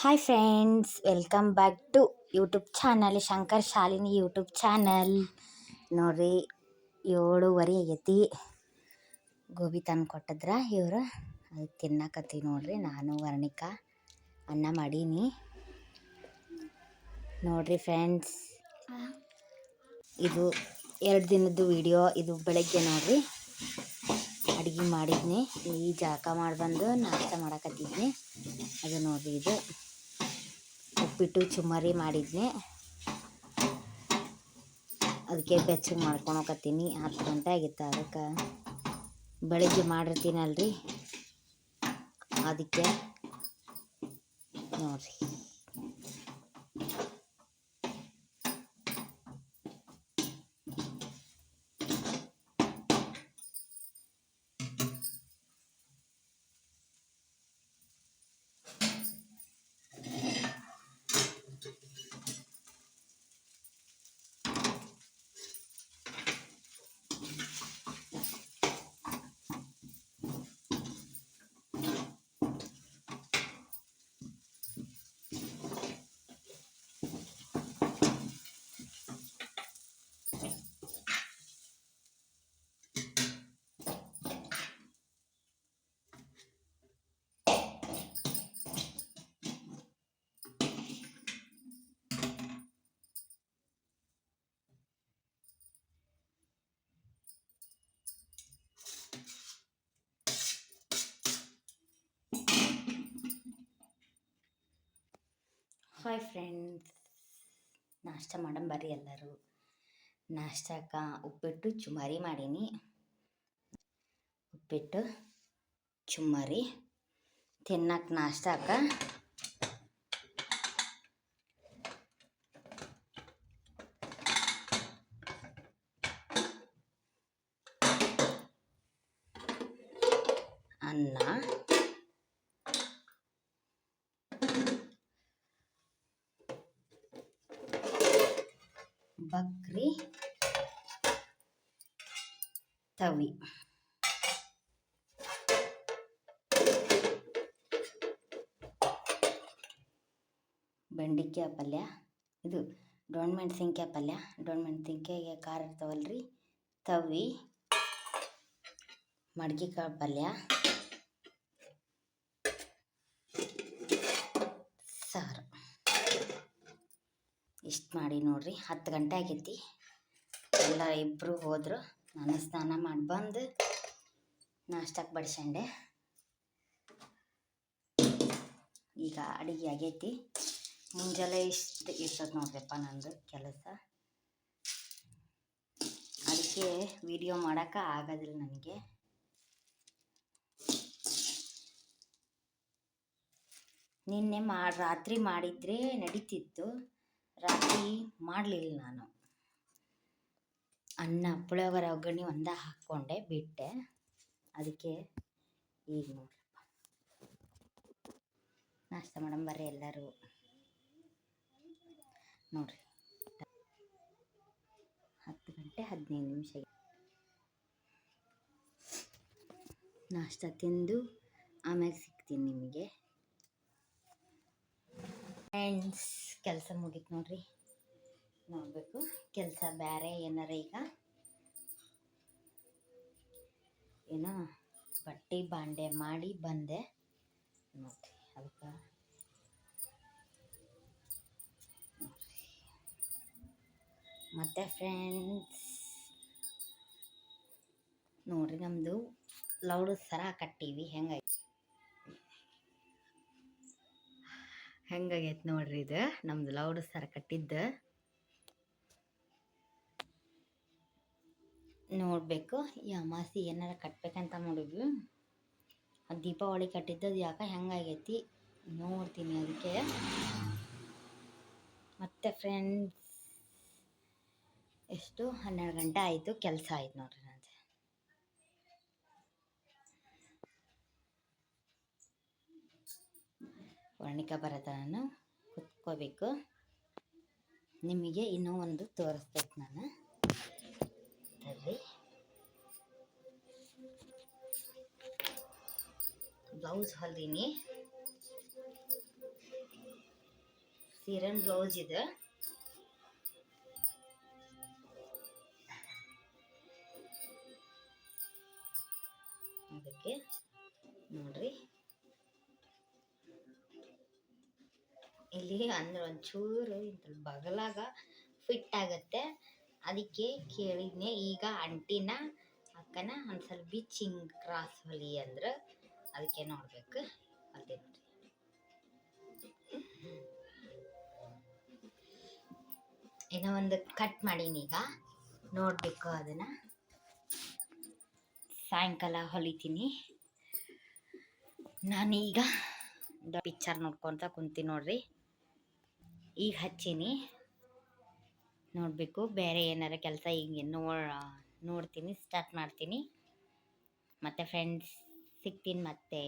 Hi friends, welcome back to YouTube channel Shankar Shalini YouTube channel. ನೋಡ್ರಿ, 7:30 ಆಗೈತಿ. ಗೋಬಿ ತಂದು ಕೊಟ್ಟಿದ್ರ ಇವರು, ಅದು ತಿನ್ನಕತ್ತೀವಿ. ನೋಡ್ರಿ, ನಾನು ವರ್ಣಿಕಾ ಅನ್ನ ಮಾಡೀನಿ. ನೋಡ್ರಿ ಫ್ರೆಂಡ್ಸ್, ಇದು 2 ದಿನದ್ದು ವಿಡಿಯೋ. ಇದು ಬೆಳಗ್ಗೆ ನೋಡ್ರಿ ಅಡುಗೆ ಮಾಡಿದ್ನಿ. ಈ ಜಳಕ ಮಾಡಿ ಬಂದು ನಾಷ್ಟ ಮಾಡಕತ್ತಿದ್ನಿ. ಅದು ನೋಡ್ರಿ, ಇದು ಉಪ್ಪಿಟ್ಟು ಚುಮ್ಮರಿ ಮಾಡಿದ್ನಿ. ಅದಕ್ಕೆ ಬೆಚ್ಚಗೆ ಮಾಡ್ಕೊಳಕತ್ತೀನಿ. 10 ಗಂಟೆ ಆಗಿತ್ತು. ಅದಕ್ಕೆ ಬೆಳಗ್ಗೆ ಮಾಡಿರ್ತೀನಲ್ರಿ, ಅದಕ್ಕೆ ನೋಡ್ರಿ. ಹಾಯ್ ಫ್ರೆಂಡ್ಸ್, ನಾಷ್ಟ ಮಾಡಂಬರ್ರಿ ಎಲ್ಲರೂ. ನಾಷ್ಟಕ್ಕೆ ಉಪ್ಪಿಟ್ಟು ಚುಮ್ಮರಿ ಮಾಡೀನಿ. ಉಪ್ಪಿಟ್ಟು ಚುಮ್ಮರಿ ತಿನ್ನಕ್ಕೆ ನಾಷ್ಟಕ್ಕೆ ಅನ್ನ, ಬಕ್ರಿ ತವಿ, ಬೆಂಡಿಕಾಯಿ ಪಲ್ಯ, ಇದು ಡೊಣ್ ಮೆಣಸಿನ್ಕಾಯಿ ಪಲ್ಯ. ಡೊಣ್ ಮೆಣಸಿನ್ಕಾಯಿಗೆ ಖಾರ ಇರ್ತಾವಲ್ರಿ. ತವಿ, ಮಡ್ಗಿಕಾಳು ಪಲ್ಯ, ಸಾರು. ಇಷ್ಟು ಮಾಡಿ ನೋಡ್ರಿ. 10 ಗಂಟೆ ಆಗೈತಿ. ಎಲ್ಲ ಇಬ್ಬರು ಹೋದರು. ನಾನು ಸ್ನಾನ ಮಾಡಿ ಬಂದು ನಾಷ್ಟಕ್ಕೆ ಬಡಿಸ್ಕೊಂಡೆ. ಈಗ ಅಡುಗೆ ಆಗೈತಿ. ಮುಂಜಾನೆ ಇಷ್ಟು ಇರ್ತದೆ ನೋಡ್ರಿಪ್ಪ ನಂದು ಕೆಲಸ. ಅದಕ್ಕೆ ವಿಡಿಯೋ ಮಾಡೋಕೆ ಆಗೋದಿಲ್ಲ ನನಗೆ. ನಿನ್ನೆ ರಾತ್ರಿ ಮಾಡಿದರೆ ನಡೀತಿತ್ತು. ರಾತ್ರಿ ಮಾಡಲಿಲ್ಲ ನಾನು. ಅನ್ನ ಪುಳಿಯೋಗರೆ ಒಗ್ಗರಣೆ ಒಂದೇ ಹಾಕ್ಕೊಂಡೆ, ಬಿಟ್ಟೆ. ಅದಕ್ಕೆ ಈಗ ನೋಡ್ರಪ್ಪ ನಾಷ್ಟ ಮಾಡಂಬರ್ರಿ ಎಲ್ಲರೂ. ನೋಡ್ರಿ, 10 ಗಂಟೆ 15 ನಿಮಿಷ. ನಾಷ್ಟ ತಿಂದು ಆಮ್ಯಾಗ ಸಿಗ್ತೀನಿ ನಿಮಗೆ. ಫ್ರೆಂಡ್ಸ್, ಕೆಲಸ ಮುಗೀತು ನೋಡ್ರಿ. ನೋಡಬೇಕು ಕೆಲಸ ಬೇರೆ ಏನಾರ. ಈಗ ಏನೋ ಬಟ್ಟೆ ಬಾಂಡೆ ಮಾಡಿ ಬಂದೆ ನೋಡ್ರಿ. ಅದಕ್ಕೆ ಮತ್ತೆ ಫ್ರೆಂಡ್ಸ್ ನೋಡ್ರಿ, ನಮ್ಮದು ಲೌಡ್ ಸರ ಕಟ್ಟೀವಿ. ಹೆಂಗಾಗೈತೆ ನೋಡ್ರಿ. ಇದು ನಮ್ದು ಲೌಡ್ ಸರ ಕಟ್ಟಿದ್ದು. ನೋಡಬೇಕು ಈ ಅಮಾಸಿ ಏನಾರ ಕಟ್ಬೇಕಂತ ಮಾಡಿದ್ವಿ. ಅದು ದೀಪಾವಳಿ ಕಟ್ಟಿದ್ದು. ಅದು ಯಾಕೆ ಹೆಂಗಾಗೈತಿ ನೋಡ್ತೀನಿ. ಅದಕ್ಕೆ ಮತ್ತೆ ಫ್ರೆಂಡ್ಸ್, ಎಷ್ಟು 12 ಗಂಟೆ ಆಯಿತು. ಕೆಲಸ ಆಯ್ತು ನೋಡ್ರಿ. ನಂದು ವರ್ಣಿಕ ಬರತ್ತ, ನಾನು ಕುತ್ಕೋಬೇಕು. ನಿಮಗೆ ಇನ್ನೂ ಒಂದು ತೋರಿಸ್ಬೇಕು ನಾನು. ಬ್ಲೌಸ್ ಹೊಲ್ದೀನಿ. ಸೀರೆನ್ ಬ್ಲೌಸ್ ಇದೆ. ಅದಕ್ಕೆ ನೋಡ್ರಿ ಇಲ್ಲಿ ಅಂದ್ರೆ ಒಂಚೂರು ಬಗಲಾಗ ಫಿಟ್ ಆಗತ್ತೆ. ಅದಕ್ಕೆ ಕೇಳಿದ್ನೆ ಈಗ ಅಂಟಿನ ಅಕ್ಕನ ಒಂದು ಸ್ವಲ್ಪ ಬಿಚ್ಚಿಂಗ್ ಕ್ರಾಸ್ ಹೊಲಿ ಅಂದ್ರೆ ಅದಕ್ಕೆ ನೋಡ್ಬೇಕು. ಅದೇ ಏನೋ ಒಂದು ಕಟ್ ಮಾಡೀನಿ, ಈಗ ನೋಡಬೇಕು ಅದನ್ನು. ಸಾಯಂಕಾಲ ಹೊಲಿತೀನಿ. ನಾನೀಗ ಪಿಕ್ಚರ್ ನೋಡ್ಕೊತ ಕುಂತೀನಿ ನೋಡ್ರಿ. ಈಗ ಹಚ್ಚೀನಿ, ನೋಡಬೇಕು ಬೇರೆ ಏನಾರ ಕೆಲಸ ಈಗ ನೋಡ್ತೀನಿ, ಸ್ಟಾರ್ಟ್ ಮಾಡ್ತೀನಿ. ಮತ್ತು ಫ್ರೆಂಡ್ಸ್ ಸಿಗ್ತೀನಿ ಮತ್ತೆ.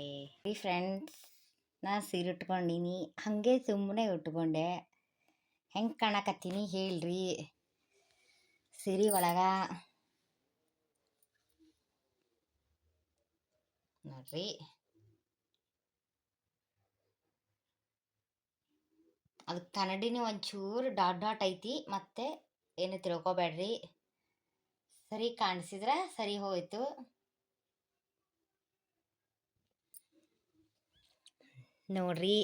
ಫ್ರೆಂಡ್ಸ್ ನಾ ಸೀರೆ ಉಟ್ಕೊಂಡೀನಿ, ಹಾಗೆ ಸುಮ್ಮನೆ ಉಟ್ಕೊಂಡೆ. ಹೆಂಗೆ ಕಾಣಕತ್ತೀನಿ ಹೇಳ್ರಿ ಸೀರೆ ಒಳಗೆ ನೋಡ್ರಿ. ಅದು ಕನ್ನಡಿನೇ ಒಂಚೂರು ಡಾಟ್ ಡಾಟ್ ಐತಿ, ಮತ್ತೆ ಏನು ತಿಳ್ಕೊಬೇಡ್ರಿ. ಸರಿ ಕಾಣಿಸಿದ್ರೆ ಸರಿ ಹೋಯ್ತು. ನೋಡ್ರಿ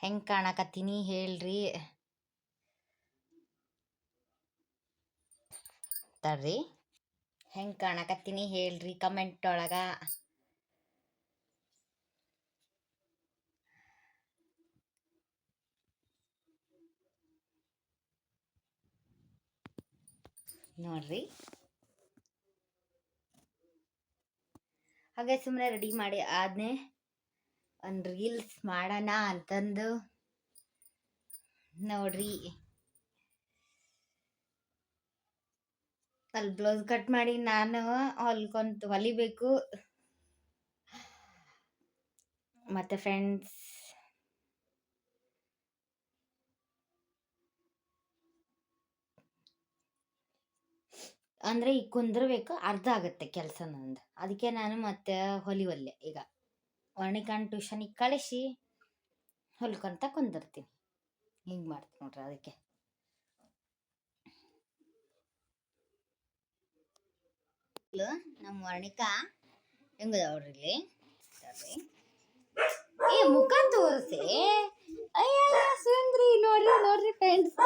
ಹೆಂಗೆ ಕಾಣಕತ್ತೀನಿ ಹೇಳ್ರಿ. ತಡ್ರಿ ಹೆಂಗೆ ಕಾಣಕತ್ತೀನಿ ಹೇಳ್ರಿ ಕಮೆಂಟ್ ಒಳಗೆ. ನೋಡ್ರಿ ಹಾಗೆ ಸುಮ್ಮನೆ ರೆಡಿ ಮಾಡಿ ಆದ್ನೆ ಒಂದು ರೀಲ್ಸ್ ಮಾಡೋಣ ಅಂತಂದು ನೋಡ್ರಿ. ಅಲ್ಲಿ ಬ್ಲೌಸ್ ಕಟ್ ಮಾಡಿ ನಾನು ಹೊಲಿಬೇಕು. ಮತ್ತೆ ಫ್ರೆಂಡ್ಸ್ ಅಂದರೆ ಈಗ ಕುಂದ್ರಬೇಕು, ಅರ್ಧ ಆಗುತ್ತೆ ಕೆಲಸ ನಂದು. ಅದಕ್ಕೆ ನಾನು ಮತ್ತೆ ಹೊಲಿವಲ್ಲೆ. ಈಗ ವರ್ಣಿಕಾನ್ ಟ್ಯೂಷನಿಗೆ ಕಳಿಸಿ ಹೊಲ್ಕೊಂತ ಕುಂದಿರ್ತೀನಿ. ಹಿಂಗೆ ಮಾಡ್ತೀನಿ ನೋಡ್ರಿ. ಅದಕ್ಕೆ ನಮ್ಮ ವರ್ಣಿಕಾ ಹೆಂಗದವ್ರಿ ಇಲ್ಲಿ ಏ ಮುಖ ತೋರಿಸಿ. ಅಯ್ಯ ಸುಂದ್ರಿ ನೋಡ್ರಿ ಫ್ರೆಂಡ್ಸ್,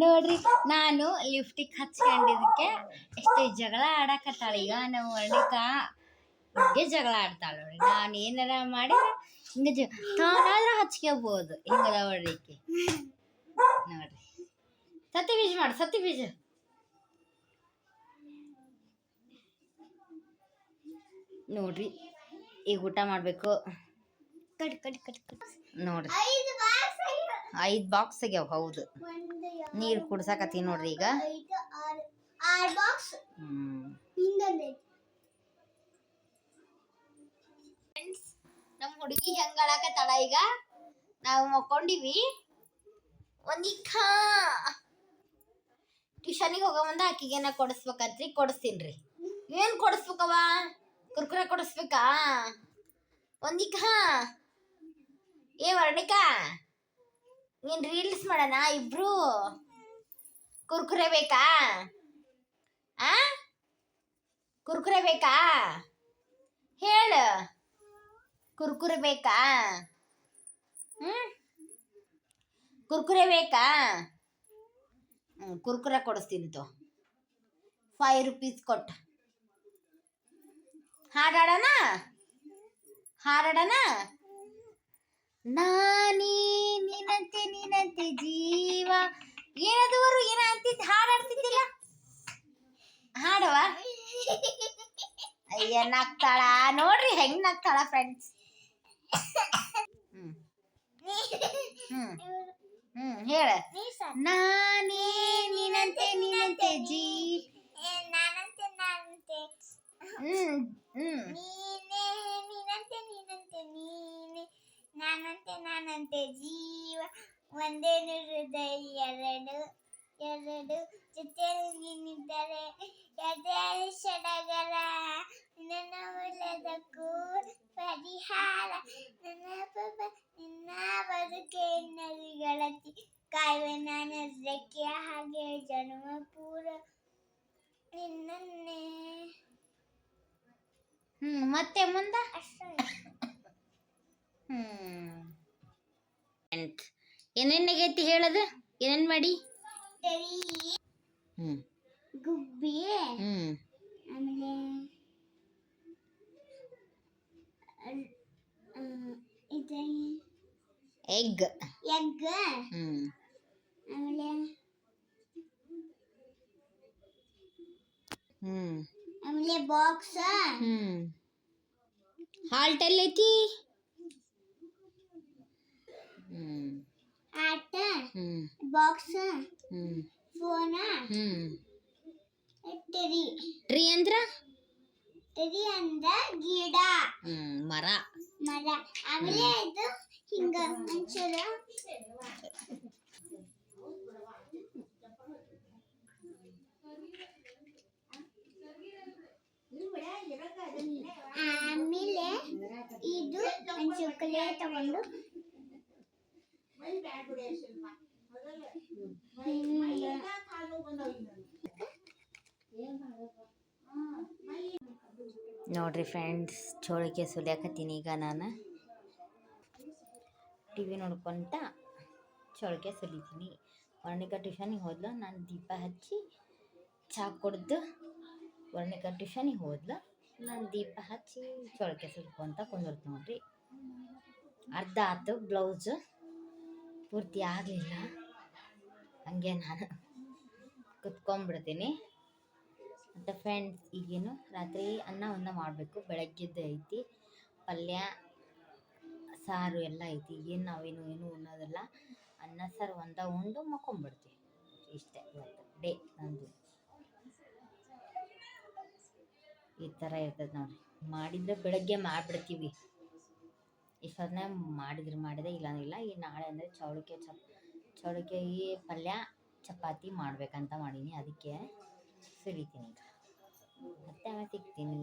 ನೋಡ್ರಿ ನಾನು ಲಿಫ್ಟಿಗೆ ಹಚ್ಕೊಂಡಿದ್ದಕ್ಕೆ ಎಷ್ಟು ಜಗಳ ಆಡಕತ್ತಾಳ. ಈಗ ನಮ್ಮ ವರ್ಣಿಕಾ ಹಿಂಗೆ ಜಗಳ ಆಡ್ತಾಳ ನೋಡಿ. ನಾನು ಏನಾರ ಮಾಡಿದ್ರೆ ಹಿಂಗೆ ತಾನಾದ್ರೂ ಹಚ್ಕೋಬೋದು. ಹಿಂಗದ ಹೊಡ್ಲಿಕ್ಕೆ ನೋಡ್ರಿ. ಸತಿ ಬೀಜ ಮಾಡು, ಸತಿ ಬೀಜ. ನೋಡ್ರಿ ಈಗ ಊಟ ಮಾಡಬೇಕು. ನೋಡ್ರಿ 5 ಬಾಕ್ಸ್ ಆಗ್ಯಾವ. ಹೌದು, ನೀರು ಕುಡ್ಸಾಕತ್ತೀನಿ ನೋಡ್ರಿ ಈಗ. ನಮ್ಮ ಹುಡುಗಿ ಹೆಂಗಾಳಕತ್ತಾಳ ಈಗ. ನಾವು ಮಕ್ಕೊಂಡಿವಿ. ಒಂದೀಗ ಟ್ಯೂಷನಿಗೆ ಹೋಗೋ ಮುಂದೆ ಆಕಿಗೇನ ಕೊಡಿಸ್ಬೇಕಂತ್ರಿ, ಕೊಡಿಸ್ತೀನ್ರಿ. ಏನು ಕೊಡಿಸ್ಬೇಕವ? ಕುರ್ಕುರೆ ಕೊಡಿಸ್ಬೇಕಾ? ಒಂದೀಗ ಏ ವರ್ಣಿಕಾ, ನೀನು ರೀಲ್ಸ್ ಮಾಡೋಣ ಇಬ್ರು? ಕುರ್ಕುರೆ ಬೇಕಾ? ಕುರ್ಕುರೆ ಬೇಕಾ ಹೇಳು. ಕುರ್ಕುರೆ ಬೇಕಾ? ಕುರ್ಕುರೆ ಬೇಕಾ? ಕುರ್ಕುರೆ ಕೊಡಿಸ್ತೀನಿ ತೋ. 5 ರೂಪೀಸ್ ಕೊಟ್ಟು ಹಾಡಾಡೋಣ. ನಾನೇ ನಿನಂತೆ ಜೀವ. ಏನದವರು ಏನ ಅಂತಿದ್ದು ಹಾಡಾಡ್ತಿದ್ದಿಲ್ಲ. ಹಾಡವ. ಅಯ್ಯ ನಗ್ತಾಳ ನೋಡ್ರಿ, ಹೆಂಗ್ ನಗ್ತಾಳ ಫ್ರೆಂಡ್ಸ್. ಹೇಳ. ನಾನೇ ನಿನಂತೆ ನಾನಂತೆ ಜೀವ. ಒಂದೇನು ಹೃದಯ ಎರಡು ಜೊತೆಯಲ್ಲಿದ್ದರೆ ಸಡಗರ. ನನ್ನ ಒಲದಕ್ಕೂ ಪರಿಹಾರ. ನಿನ್ನ ಅದಕ್ಕೆ ಗೆಳತಿ ಕಾಯುವೆ ನಾನು ರೆಕ್ಕೆಯ ಹಾಗೆ ಜನ್ಮ ಪೂರ ನಿನ್ನನ್ನೇ. ಮತ್ತೆ ಮುಂದೆ ಅಷ್ಟೇ. ಏನೇನಾಗೈತಿ ಹೇಳದು, ಏನೇನ್ ಮಾಡಿ? ತೆರಿ, ಗುಬ್ಬಿ, ಆಮೇಲೆ ಇದು ಎಗ್, ಆಮೇಲೆ ಆಮೇಲೆ ಬಾಕ್ಸ್, ಹಾಲ್ಟ್ ಎಲ್ಲೈತಿ? ಆಟ, ಬಾಕ್ಸ್, ಫೋನ್, ಟ್ರೀ. ಟ್ರೀ ಅಂದ್ರ? ಟ್ರೀ ಅಂದ್ರ ಗಿಡ, ಮರ. ಆಮೇಲೆ ಇದು ಹಿಂಗ ಒಂಚೂರು ಆಮೇಲೆ ಇದು ಒಂಚೂರು ಕಲೆ ತಗೊಂಡು ನೋಡ್ರಿ ಫ್ರೆಂಡ್ಸ್, ಚೋಳಿಗೆ ಸುಲಿಯಾಕತ್ತೀನಿ ಈಗ ನಾನು. ಟಿವಿ ನೋಡ್ಕೊಂತ ಚೋಳಿಗೆ ಸುಲಿತೀನಿ. ವರ್ಣಿಕಾ ಟ್ಯೂಷನಿಗೆ ಹೋದ್ಲು, ನಾನು ದೀಪ ಹಚ್ಚಿ ಚಹಾ ಕುಡ್ದು ವರ್ಣಿಕಾ ಟ್ಯೂಷನಿಗೆ ಹೋದ್ಲು, ನಾನು ದೀಪ ಹಚ್ಚಿ ಚೋಳಿಗೆ ಸುಲ್ಕೊಂತ ಕುಂದಿರ್ತು ನೋಡ್ರಿ. ಅರ್ಧ ಆಯ್ತು ಬ್ಲೌಸು, ಪೂರ್ತಿ ಆಗಲಿಲ್ಲ. ಹಂಗೆ ನಾನು ಕುತ್ಕೊಂಡ್ಬಿಡ್ತೀನಿ. ಮತ್ತು ಫ್ರೆಂಡ್ಸ್, ಈಗೇನು ರಾತ್ರಿ ಅನ್ನ ಮಾಡಬೇಕು. ಬೆಳಗ್ಗೆದ್ದು ಐತಿ, ಪಲ್ಯ ಸಾರು ಎಲ್ಲ ಐತಿ. ಏನು ನಾವೇನು ಉಣ್ಣೋದಿಲ್ಲ. ಅನ್ನ ಸಾರು ಉಂಡು ಮಕ್ಕೊಂಬಿಡ್ತೀವಿ. ಇಷ್ಟೇ ಇವತ್ತು ಡೇ ನಂದು. ಈ ಥರ ಇರ್ತದೆ ನೋಡಿರಿ. ಮಾಡಿದರೆ ಬೆಳಗ್ಗೆ ಮಾಡಿಬಿಡ್ತೀವಿ. ಇಷ್ಟೊತ್ತನೇ ಮಾಡಿದೆ, ಇಲ್ಲ ಈ ನಾಳೆ ಅಂದರೆ ಚೌಳಿಕಾಯಿ ಪಲ್ಯ ಚಪಾತಿ ಮಾಡ್ಬೇಕಂತ ಮಾಡೀನಿ. ಅದಕ್ಕೆ ಸುಲಿತೀನಿ. ಮತ್ತೆ ಆಮೇಲೆ ಸಿಗ್ತೀನಿ.